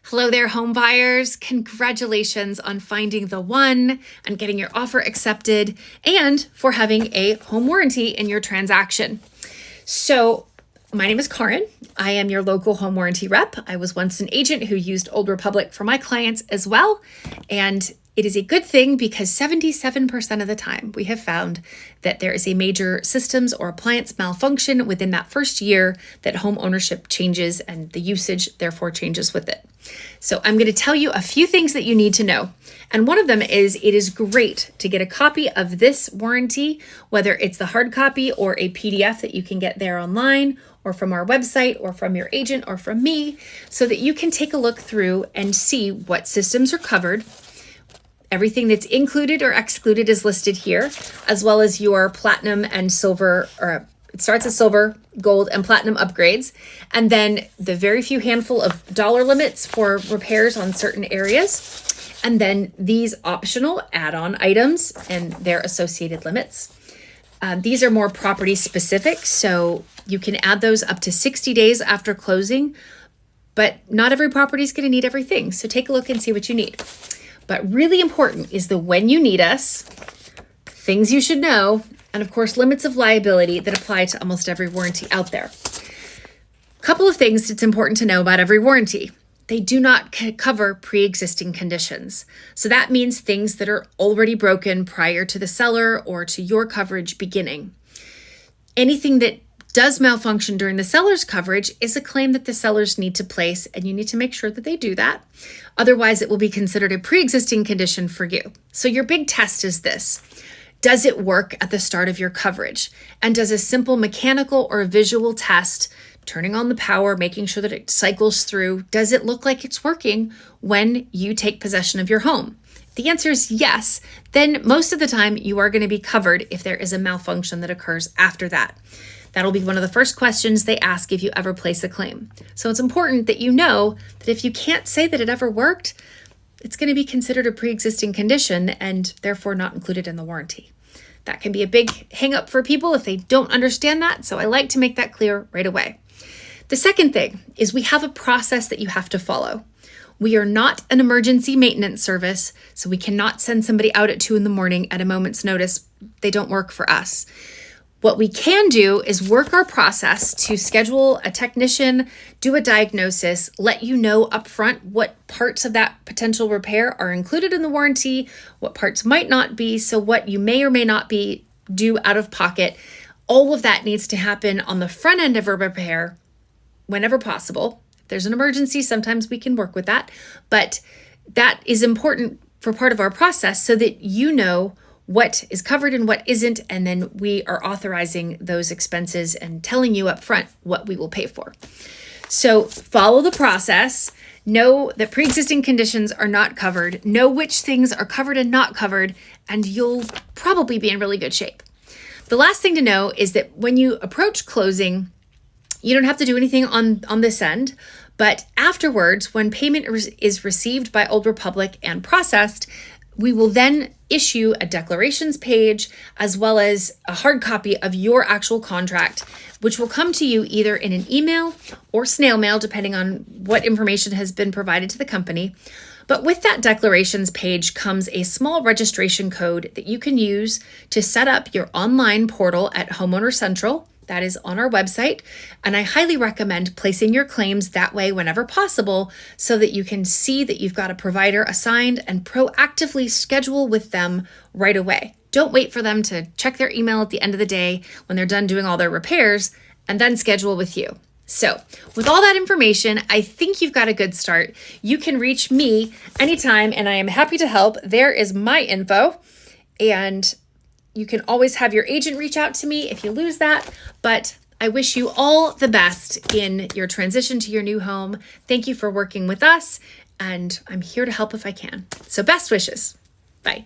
Hello there, home buyers. Congratulations on finding the one and getting your offer accepted and for having a home warranty in your transaction. So my name is Karin. I am your local home warranty rep. I was once an agent who used Old Republic for my clients as well. And it is a good thing because 77% of the time we have found that there is a major systems or appliance malfunction within that first year that home ownership changes and the usage therefore changes with it. So I'm going to tell you a few things that you need to know. And one of them is it is great to get a copy of this warranty, whether it's the hard copy or a PDF that you can get there online or from our website or from your agent or from me, so that you can take a look through and see what systems are covered. Everything that's included or excluded is listed here, as well as your platinum and silver, or it starts as silver, gold, and platinum upgrades. And then the very few handful of dollar limits for repairs on certain areas. And then these optional add-on items and their associated limits. These are more property specific, so you can add those up to 60 days after closing, but not every property is going to need everything. So take a look and see what you need. But really important is the when you need us, things you should know, and of course, limits of liability that apply to almost every warranty out there. A couple of things it's important to know about every warranty. They do not cover pre-existing conditions. So that means things that are already broken prior to the seller or to your coverage beginning. Anything that does malfunction during the seller's coverage is a claim that the sellers need to place, and you need to make sure that they do that. Otherwise, it will be considered a pre-existing condition for you. So your big test is this. Does it work at the start of your coverage? And does a simple mechanical or visual test, turning on the power, making sure that it cycles through, does it look like it's working when you take possession of your home? If the answer is yes, then most of the time you are going to be covered if there is a malfunction that occurs after that. That'll be one of the first questions they ask if you ever place a claim. So it's important that you know that if you can't say that it ever worked, it's going to be considered a pre-existing condition and therefore not included in the warranty. That can be a big hang up for people if they don't understand that. So I like to make that clear right away. The second thing is we have a process that you have to follow. We are not an emergency maintenance service, so we cannot send somebody out at 2 a.m. at a moment's notice. They don't work for us. What we can do is work our process to schedule a technician, do a diagnosis, let you know upfront what parts of that potential repair are included in the warranty, what parts might not be, so what you may or may not be due out of pocket. All of that needs to happen on the front end of a repair whenever possible. If there's an emergency, sometimes we can work with that, but that is important for part of our process so that you know what is covered and what isn't, and then we are authorizing those expenses and telling you up front what we will pay for. So follow the process, know that pre-existing conditions are not covered, know which things are covered and not covered, and you'll probably be in really good shape. The last thing to know is that when you approach closing, you don't have to do anything on this end, but afterwards, when payment is received by Old Republic and processed, we will then issue a declarations page as well as a hard copy of your actual contract, which will come to you either in an email or snail mail, depending on what information has been provided to the company. But with that declarations page comes a small registration code that you can use to set up your online portal at Homeowner Central. That is on our website, and I highly recommend placing your claims that way whenever possible so that you can see that you've got a provider assigned and proactively schedule with them right away. Don't wait for them to check their email at the end of the day when they're done doing all their repairs and then schedule with you. So with all that information, I think you've got a good start. You can reach me anytime, and I am happy to help. There is my info, and you can always have your agent reach out to me if you lose that, but I wish you all the best in your transition to your new home. Thank you for working with us, and I'm here to help if I can. So best wishes. Bye.